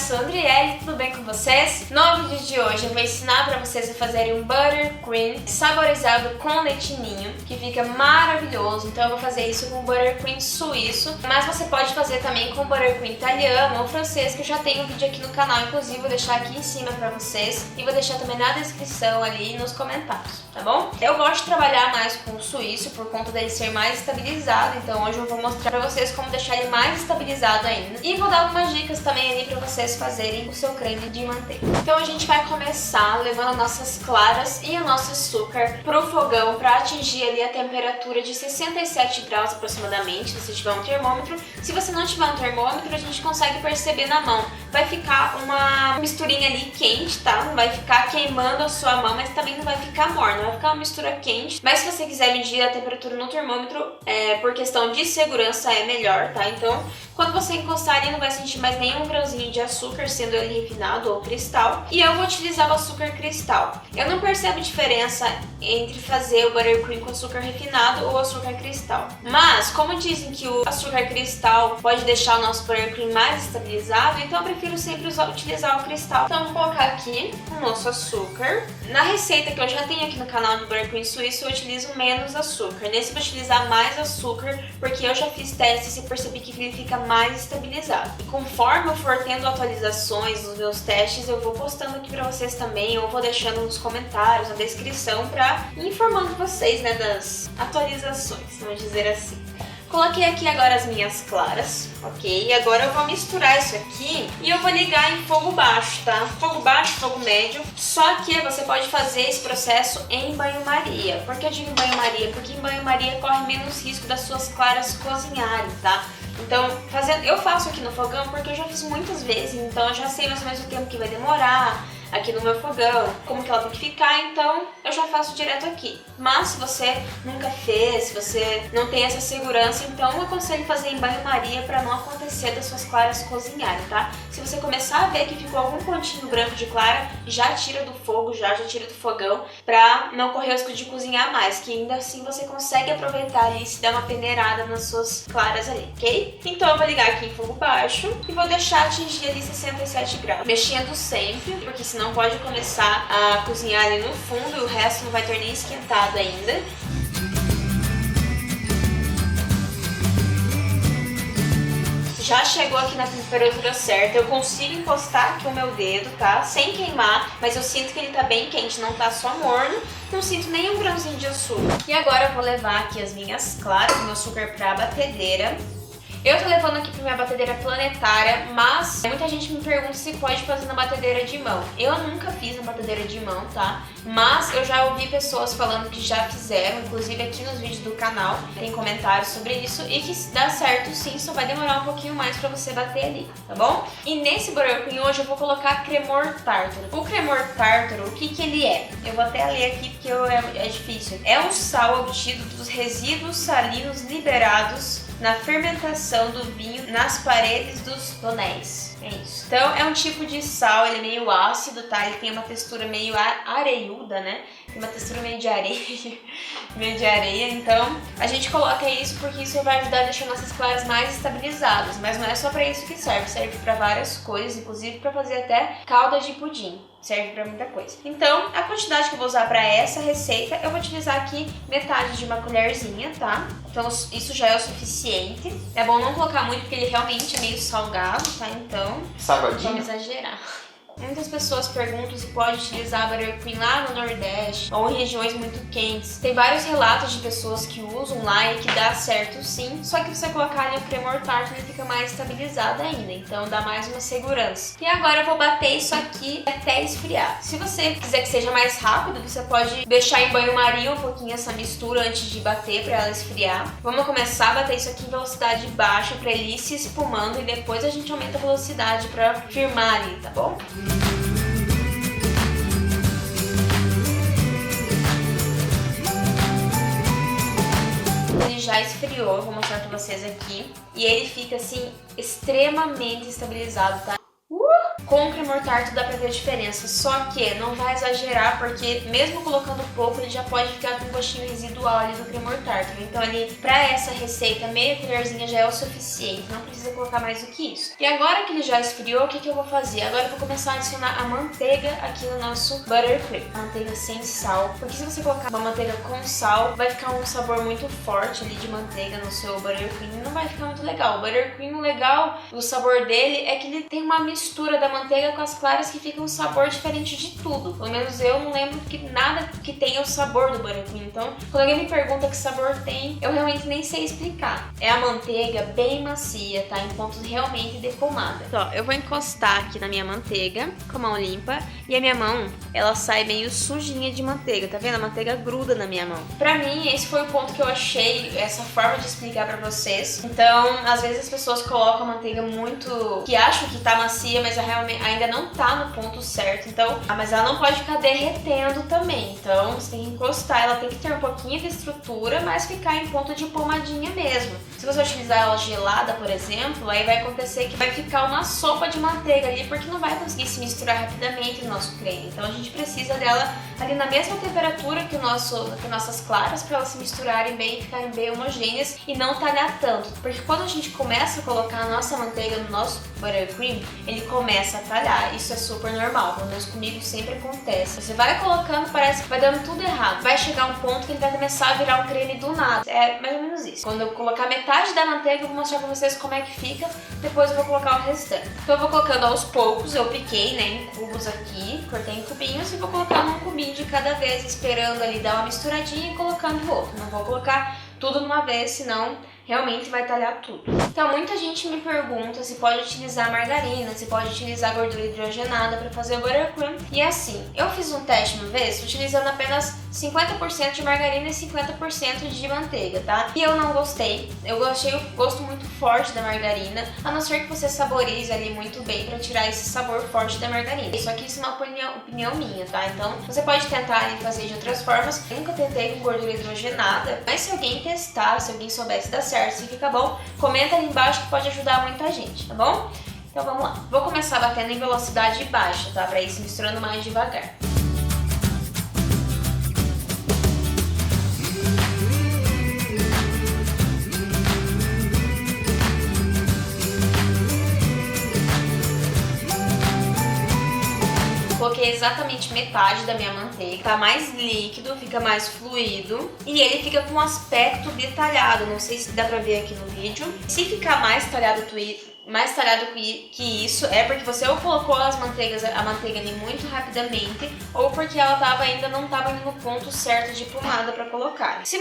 Sandriele, tudo bem com vocês? No vídeo de hoje eu vou ensinar para vocês a fazerem um buttercream saborizado com leitinho, que fica maravilhoso. Então eu vou fazer isso com buttercream suíço, mas você pode fazer também com buttercream italiano ou francês, que eu já tenho um vídeo aqui no canal, inclusive vou deixar aqui em cima para vocês e vou deixar também na descrição ali nos comentários, tá bom? Eu gosto de trabalhar mais com o suíço por conta dele ser mais estabilizado, então hoje eu vou mostrar para vocês como deixar ele mais estabilizado ainda e vou dar algumas dicas também ali para vocês fazerem o seu creme de manteiga. Então a gente vai começar levando nossas claras e o nosso açúcar pro fogão para atingir ali a temperatura de 67 graus aproximadamente, se você tiver um termômetro. Se você não tiver um termômetro, a gente consegue perceber na mão. Vai ficar uma misturinha ali quente, tá? Não vai ficar queimando a sua mão, mas também não vai ficar morno, vai ficar uma mistura quente. Mas se você quiser medir a temperatura no termômetro, por questão de segurança é melhor, tá? Então, quando você encostar ali, não vai sentir mais nenhum grãozinho de açúcar, sendo ele refinado ou cristal. E eu vou utilizar o açúcar cristal. Eu não percebo diferença entre fazer o buttercream com açúcar refinado ou açúcar cristal. Mas, como dizem que o açúcar cristal pode deixar o nosso buttercream mais estabilizado, então eu prefiro sempre utilizar o cristal. Então, eu vou colocar aqui o nosso açúcar. Na receita que eu já tenho aqui no canal do buttercream suíço, eu utilizo menos açúcar. Nesse eu vou utilizar mais açúcar, porque eu já fiz testes e percebi que ele fica mais estabilizado. E conforme eu for tendo atualizações dos meus testes, eu vou postando aqui pra vocês também, ou vou deixando nos comentários, na descrição, pra ir informando vocês, né, das atualizações, vamos dizer assim. Coloquei aqui agora as minhas claras, ok? E agora eu vou misturar isso aqui e eu vou ligar em fogo baixo, tá? Fogo baixo, fogo médio. Só que você pode fazer esse processo em banho-maria. Por que eu digo em banho-maria? Porque em banho-maria corre menos risco das suas claras cozinharem, tá? Então, eu faço aqui no fogão porque eu já fiz muitas vezes, então eu já sei mais ou menos o tempo que vai demorar aqui no meu fogão, como que ela tem que ficar, então eu já faço direto aqui. Mas se você nunca fez, se você não tem essa segurança, então eu aconselho fazer em banho-maria para não acontecer das suas claras cozinharem, tá? Se você começar a ver que ficou algum pontinho branco de clara, já tira do fogo, já tira do fogão, pra não correr o risco de cozinhar mais, que ainda assim você consegue aproveitar ali e se dar uma peneirada nas suas claras ali, ok? Então eu vou ligar aqui em fogo baixo e vou deixar atingir ali 67 graus, mexendo sempre, porque senão pode começar a cozinhar ali no fundo e o resto não vai ter nem esquentado ainda. Já chegou aqui na temperatura certa, eu consigo encostar aqui o meu dedo, tá? Sem queimar, mas eu sinto que ele tá bem quente, não tá só morno, não sinto nenhum grãozinho de açúcar. E agora eu vou levar aqui as minhas claras, meu açúcar pra batedeira. Eu tô levando aqui pra minha batedeira planetária, mas muita gente me pergunta se pode fazer na batedeira de mão. Eu nunca fiz na batedeira de mão, tá? Mas eu já ouvi pessoas falando que já fizeram, inclusive aqui nos vídeos do canal tem comentários sobre isso, e que dá certo sim, só vai demorar um pouquinho mais pra você bater ali, tá bom? E nesse buttercream hoje eu vou colocar cremor tártaro. O cremor tártaro, o que que ele é? Eu vou até ler aqui porque é difícil. É um sal obtido dos resíduos salinos liberados na fermentação do vinho nas paredes dos tonéis. É isso. Então é um tipo de sal, ele é meio ácido, tá? Ele tem uma textura meio areiuda, né? Tem uma textura meio de areia, meio de areia. Então a gente coloca isso porque isso vai ajudar a deixar nossas claras mais estabilizadas. Mas não é só pra isso que serve, serve pra várias coisas, inclusive pra fazer até calda de pudim. Serve pra muita coisa. Então, a quantidade que eu vou usar pra essa receita, eu vou utilizar aqui metade de uma colherzinha, tá? Então, isso já é o suficiente. É bom não colocar muito, porque ele realmente é meio salgado, tá? Então, salgadinho? Vamos exagerar. Muitas pessoas perguntam se pode utilizar buttercream lá no Nordeste ou em regiões muito quentes. Tem vários relatos de pessoas que usam lá e que dá certo sim, só que você colocar ali o cremor tártaro ele fica mais estabilizado ainda, então dá mais uma segurança. E agora eu vou bater isso aqui até esfriar. Se você quiser que seja mais rápido, você pode deixar em banho-maria um pouquinho essa mistura antes de bater para ela esfriar. Vamos começar a bater isso aqui em velocidade baixa para ele ir se espumando e depois a gente aumenta a velocidade para firmar ali, tá bom? Ele já esfriou, vou mostrar pra vocês aqui. E ele fica assim, extremamente estabilizado, tá? Com o cremor tarto dá pra ver a diferença, só que não vai exagerar, porque mesmo colocando pouco, ele já pode ficar com um gostinho residual ali do cremor tarto. Então ali, pra essa receita, meia colherzinha já é o suficiente, não precisa colocar mais do que isso. E agora que ele já esfriou, o que eu vou fazer? Agora eu vou começar a adicionar a manteiga aqui no nosso buttercream. Manteiga sem sal, porque se você colocar uma manteiga com sal, vai ficar um sabor muito forte ali de manteiga no seu buttercream e não vai ficar muito legal. O buttercream, o legal, o sabor dele é que ele tem uma mistura da manteiga com as claras que fica um sabor diferente de tudo. Pelo menos eu não lembro que nada que tenha o sabor do buttercream. Então, quando alguém me pergunta que sabor tem, eu realmente nem sei explicar. É a manteiga bem macia, tá? Em pontos realmente defumada. Então, eu vou encostar aqui na minha manteiga com a mão limpa e a minha mão, ela sai meio sujinha de manteiga, tá vendo? A manteiga gruda na minha mão. Pra mim, esse foi o ponto que eu achei, essa forma de explicar pra vocês. Então, às vezes as pessoas colocam a manteiga muito... que acham que tá macia, mas ainda não tá no ponto certo. Então, mas ela não pode ficar derretendo também. Então, você tem que encostar, ela tem que ter um pouquinho de estrutura, mas ficar em ponto de pomadinha mesmo. Se você utilizar ela gelada, por exemplo, aí vai acontecer que vai ficar uma sopa de manteiga ali, porque não vai conseguir se misturar rapidamente no nosso creme. Então, a gente precisa dela ali na mesma temperatura que nossas claras, para elas se misturarem bem e ficarem bem homogêneas e não talhar tanto. Porque quando a gente começa a colocar a nossa manteiga no nosso buttercream, ele começa a talhar. Isso é super normal, pelo menos comigo sempre acontece. Você vai colocando, parece que vai dando tudo errado. Vai chegar um ponto que ele vai começar a virar um creme do nada. É mais ou menos isso. Quando eu colocar metade da manteiga, eu vou mostrar pra vocês como é que fica. Depois eu vou colocar o restante. Então eu vou colocando aos poucos. Eu piquei, né, em cubos aqui, cortei em cubinhos e vou colocando um cubinho de cada vez, esperando ali dar uma misturadinha e colocando o outro. Não vou colocar tudo de uma vez, senão realmente vai talhar tudo. Então muita gente me pergunta se pode utilizar margarina, se pode utilizar gordura hidrogenada para fazer o buttercream. E assim, eu fiz um teste uma vez utilizando apenas 50% de margarina e 50% de manteiga, tá? E eu não gostei. Eu achei o gosto muito forte da margarina, a não ser que você saborize ali muito bem para tirar esse sabor forte da margarina. Isso aqui é uma opinião minha, tá? Então você pode tentar fazer de outras formas. Eu nunca tentei com gordura hidrogenada, mas se alguém testar, se alguém souber se dá certo, se fica bom, comenta ali embaixo que pode ajudar muita gente, tá bom? Então vamos lá. Vou começar batendo em velocidade baixa, tá? Pra ir se misturando mais devagar. Coloquei exatamente metade da minha manteiga, tá mais líquido, fica mais fluido e ele fica com um aspecto detalhado, não sei se dá pra ver aqui no vídeo. Se ficar mais talhado que isso, é porque você ou colocou a manteiga ali muito rapidamente, ou porque ela ainda não estava no ponto certo de pomada para colocar. Se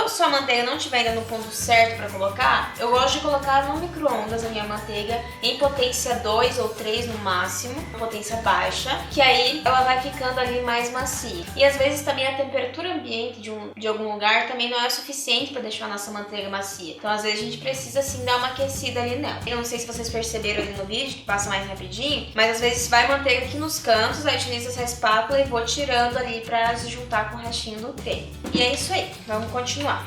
sua manteiga não estiver ainda no ponto certo para colocar, eu gosto de colocar no micro-ondas a minha manteiga em potência 2 ou 3 no máximo, potência baixa, que aí ela vai ficando ali mais macia. E às vezes também a temperatura ambiente de algum lugar também não é o suficiente para deixar a nossa manteiga macia. Então às vezes a gente precisa sim dar uma aquecida ali nela. Eu não sei se vocês perceberam ali no vídeo, que passa mais rapidinho, mas às vezes vai manteiga aqui nos cantos, aí utilizo essa espátula e vou tirando ali pra se juntar com o restinho do creme. E é isso aí, vamos continuar.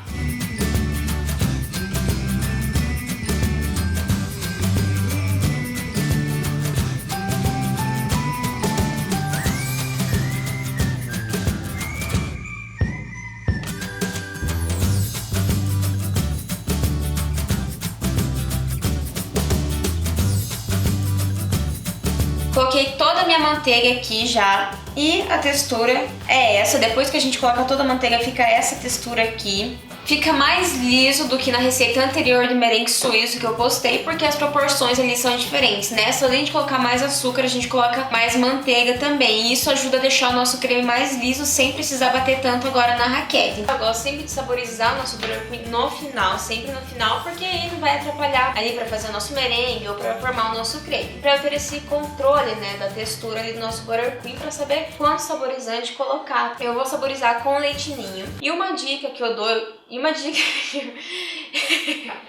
Coloquei toda a minha manteiga aqui já e a textura é essa. Depois que a gente coloca toda a manteiga, fica essa textura aqui. Fica mais liso do que na receita anterior de merengue suíço que eu postei, porque as proporções ali são diferentes. Nessa, além de colocar mais açúcar, a gente coloca mais manteiga também. E isso ajuda a deixar o nosso creme mais liso sem precisar bater tanto agora na raquete. Eu gosto sempre de saborizar o nosso buttercream no final, sempre no final, porque aí não vai atrapalhar ali pra fazer o nosso merengue ou pra formar o nosso creme. Pra eu ter esse controle, né, da textura ali do nosso buttercream, pra saber quanto saborizante colocar. Eu vou saborizar com leite ninho. E uma dica que eu dou...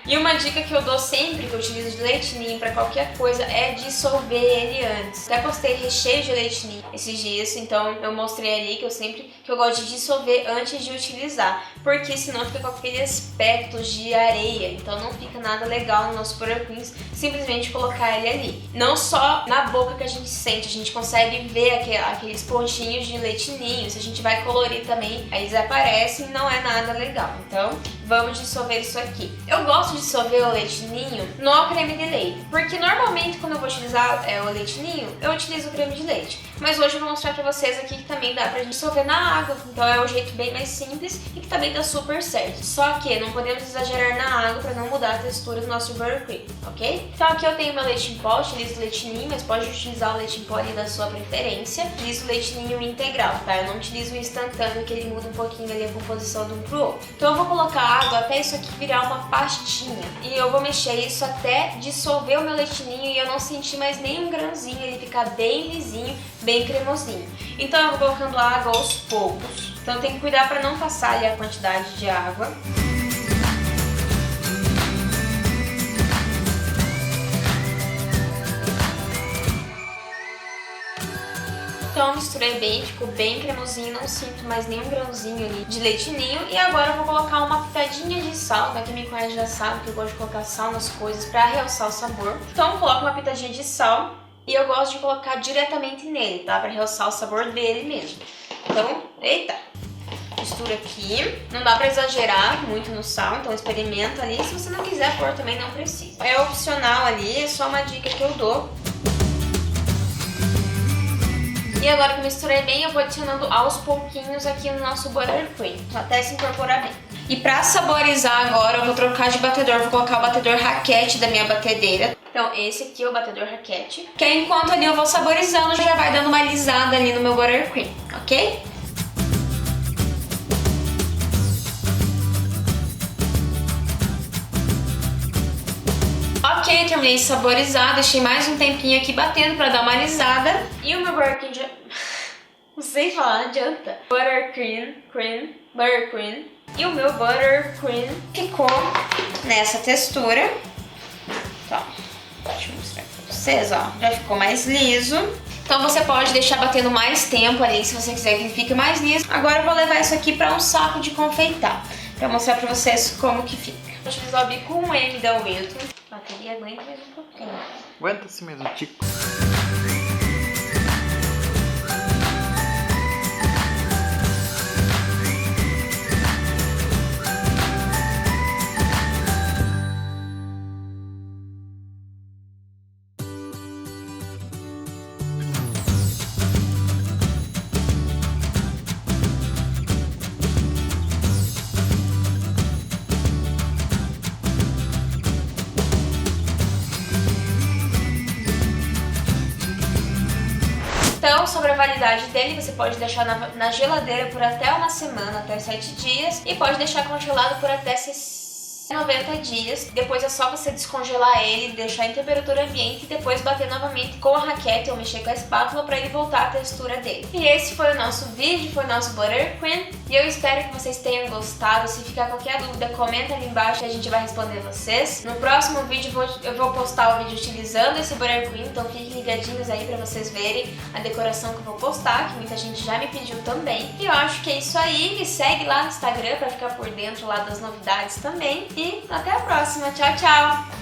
E uma dica que eu dou sempre que eu utilizo de leite ninho pra qualquer coisa é dissolver ele antes. Até postei recheio de leite ninho esses dias, então eu mostrei ali que eu gosto de dissolver antes de utilizar, porque senão fica com aquele aspecto de areia, então não fica nada legal no nosso Butter Queen simplesmente colocar ele ali. Não só na boca que a gente consegue ver aqueles pontinhos de leite ninho. Se a gente vai colorir também, aí desaparece e não é nada legal. Então vamos dissolver isso aqui. Eu gosto de dissolver o leite ninho no creme de leite, porque normalmente quando eu vou utilizar o leite ninho, eu utilizo o creme de leite. Mas hoje eu vou mostrar pra vocês aqui que também dá pra dissolver na água, então é um jeito bem mais simples e que também dá super certo. Só que não podemos exagerar na água pra não mudar a textura do nosso Butter Cream, ok? Então aqui eu tenho meu leite em pó, utilizo leite ninho, mas pode utilizar o leite em pó ali da sua preferência. Utilizo leite ninho integral, tá? Eu não utilizo o instantâneo, que ele muda um pouquinho ali a composição de um pro outro. Então eu vou colocar água até isso aqui virar uma pastinha. E eu vou mexer isso até dissolver o meu leite ninho e eu não sentir mais nenhum grãozinho, ele ficar bem lisinho, bem cremosinho. Então eu vou colocando água aos poucos. Então tem que cuidar para não passar ali a quantidade de água. Então misturei bem, ficou bem cremosinho, não sinto mais nenhum grãozinho ali de leite ninho. E agora eu vou colocar uma pitadinha de sal, pra quem me conhece já sabe que eu gosto de colocar sal nas coisas pra realçar o sabor. Então eu coloco uma pitadinha de sal e eu gosto de colocar diretamente nele, tá? Pra realçar o sabor dele mesmo. Então, eita! Mistura aqui. Não dá pra exagerar muito no sal, então experimenta ali. Se você não quiser pôr também não precisa. É opcional ali, é só uma dica que eu dou. E agora que eu misturei bem, eu vou adicionando aos pouquinhos aqui no nosso Butter Cream, até se incorporar bem. E pra saborizar agora, eu vou trocar de batedor, vou colocar o batedor raquete da minha batedeira. Então esse aqui é o batedor raquete, que aí, enquanto ali eu vou saborizando, já vai dando uma alisada ali no meu Butter Cream, ok? Ok, terminei de saborizar, deixei mais um tempinho aqui batendo pra dar uma alisada. E o meu Butter Cream já... não sei falar, não adianta. Butter Cream. E o meu Butter Cream ficou nessa textura. Então, deixa eu mostrar pra vocês, ó. Já ficou mais liso. Então você pode deixar batendo mais tempo ali, se você quiser que ele fique mais liso. Agora eu vou levar isso aqui pra um saco de confeitar, pra mostrar pra vocês como que fica. Vou utilizar o bico 1M da Wilton. A bateria aguenta mais um pouquinho. Aguenta-se mesmo, Tico. Então, sobre a validade dele, você pode deixar na geladeira por até uma semana, até 7 dias. E pode deixar congelado por até 90 dias. Depois é só você descongelar ele, deixar em temperatura ambiente e depois bater novamente com a raquete ou mexer com a espátula para ele voltar à textura dele. E esse foi o nosso vídeo, foi o nosso Butter Cream. E eu espero que vocês tenham gostado. Se ficar qualquer dúvida, comenta ali embaixo e a gente vai responder vocês. No próximo vídeo eu vou postar o vídeo utilizando esse Butter Cream, então fiquem ligadinhos aí pra vocês verem a decoração que eu vou postar, que muita gente já me pediu também. E eu acho que é isso aí. Me segue lá no Instagram pra ficar por dentro lá das novidades também. E até a próxima. Tchau, tchau!